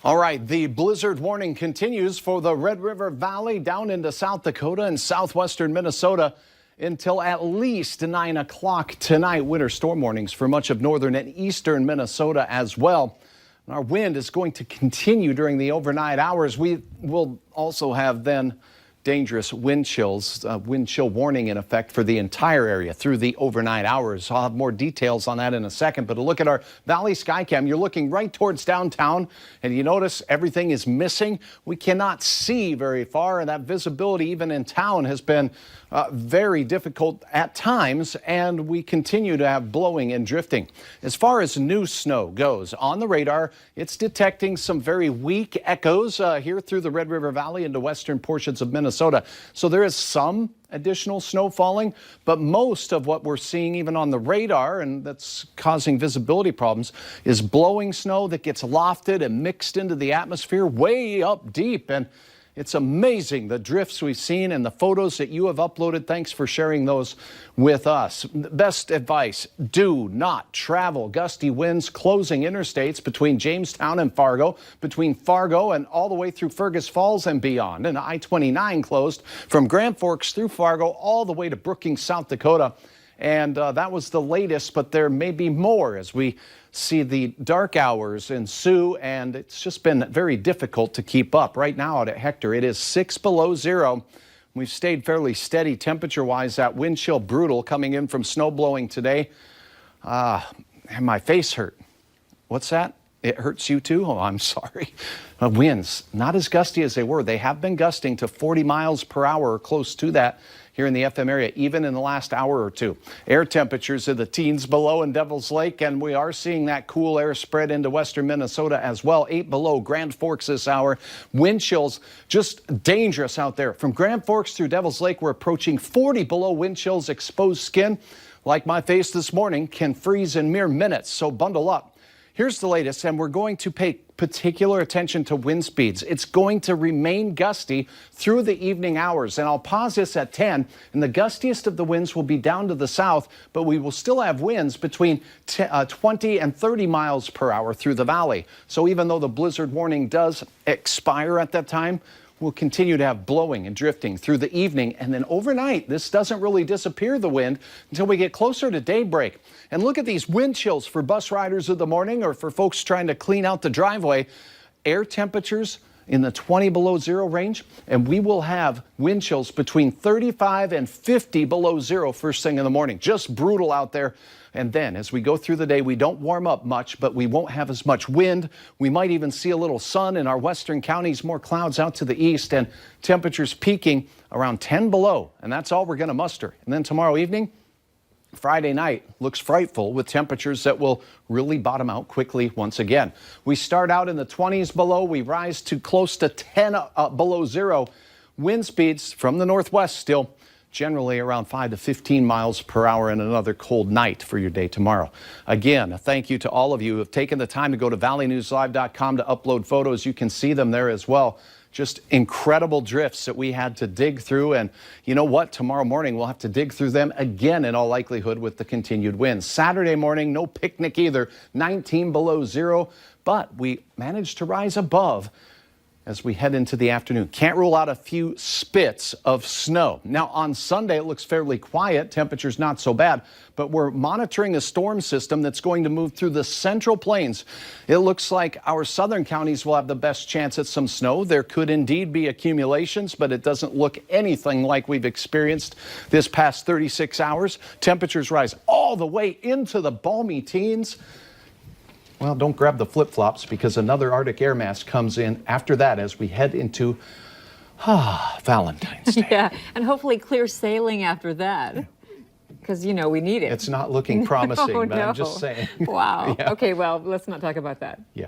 All right, the blizzard warning continues for the Red River Valley down into South Dakota and southwestern Minnesota until at least 9 o'clock tonight. Winter storm warnings for much of northern and eastern Minnesota as well. And our wind is going to continue during the overnight hours. We will also have then dangerous wind chills, wind chill warning in effect for the entire area through the overnight hours. I'll have more details on that in a second, but a look at our Valley Skycam. You're looking right towards downtown, and you notice everything is missing. We cannot see very far, and that visibility even in town has been very difficult at times, and we continue to have blowing and drifting. As far as new snow goes, on the radar, it's detecting some very weak echoes here through the Red River Valley into western portions of Minnesota. So there is some additional snow falling, but most of what we're seeing even on the radar, and that's causing visibility problems, is blowing snow that gets lofted and mixed into the atmosphere way up deep. And it's amazing the drifts we've seen and the photos that you have uploaded. Thanks for sharing those with us. Best advice, do not travel. Gusty winds closing interstates between Jamestown and Fargo, between Fargo and all the way through Fergus Falls and beyond. And I-29 closed from Grand Forks through Fargo all the way to Brookings, South Dakota. And that was the latest, but there may be more as we see the dark hours ensue, and it's just been very difficult to keep up. Right now out at Hector, it is 6 below zero. We've stayed fairly steady temperature-wise. That wind chill brutal coming in from snow blowing today. And my face hurt. What's that? It hurts you too? Oh, I'm sorry. Winds, not as gusty as they were. They have been gusting to 40 miles per hour or close to that here in the FM area, even in the last hour or two. Air temperatures in the teens below in Devil's Lake, and we are seeing that cool air spread into western Minnesota as well. 8 below Grand Forks this hour. Wind chills just dangerous out there. From Grand Forks through Devil's Lake, we're approaching 40 below wind chills. Exposed skin, like my face this morning, can freeze in mere minutes, so bundle up. Here's the latest, and we're going to pay particular attention to wind speeds. It's going to remain gusty through the evening hours, and I'll pause this at 10, and the gustiest of the winds will be down to the south, but we will still have winds between 20 and 30 miles per hour through the valley. So even though the blizzard warning does expire at that time, we'll continue to have blowing and drifting through the evening, and then overnight, this doesn't really disappear, the wind, until we get closer to daybreak. And look at these wind chills for bus riders of the morning or for folks trying to clean out the driveway. Air temperatures in the 20 below zero range, and we will have wind chills between 35 and 50 below zero first thing in the morning. Just brutal out there. And then as we go through the day, we don't warm up much, but we won't have as much wind. We might even see a little sun in our western counties, more clouds out to the east, and temperatures peaking around 10 below. And that's all we're going to muster. And then tomorrow evening, Friday night, looks frightful with temperatures that will really bottom out quickly once again. We start out in the 20s below. We rise to close to 10 below zero. Wind speeds from the northwest still generally around 5 to 15 miles per hour, and another cold night for your day tomorrow. Again, a thank you to all of you who have taken the time to go to valleynewslive.com to upload photos. You can see them there as well. Just incredible drifts that we had to dig through, and you know what? Tomorrow morning we'll have to dig through them again in all likelihood with the continued winds. Saturday morning, no picnic either, 19 below zero, but we managed to rise above as we head into the afternoon. Can't rule out a few spits of snow. Now on Sunday, it looks fairly quiet. Temperatures not so bad, but we're monitoring a storm system that's going to move through the central plains. It looks like our southern counties will have the best chance at some snow. There could indeed be accumulations, but it doesn't look anything like we've experienced this past 36 hours. Temperatures rise all the way into the balmy teens. Well, don't grab the flip-flops because another Arctic air mass comes in after that as we head into Valentine's Day. Yeah, and hopefully clear sailing after that because, you know, we need it. It's not looking promising, No, but no. I'm just saying. Wow. Yeah. Okay, well, let's not talk about that. Yeah.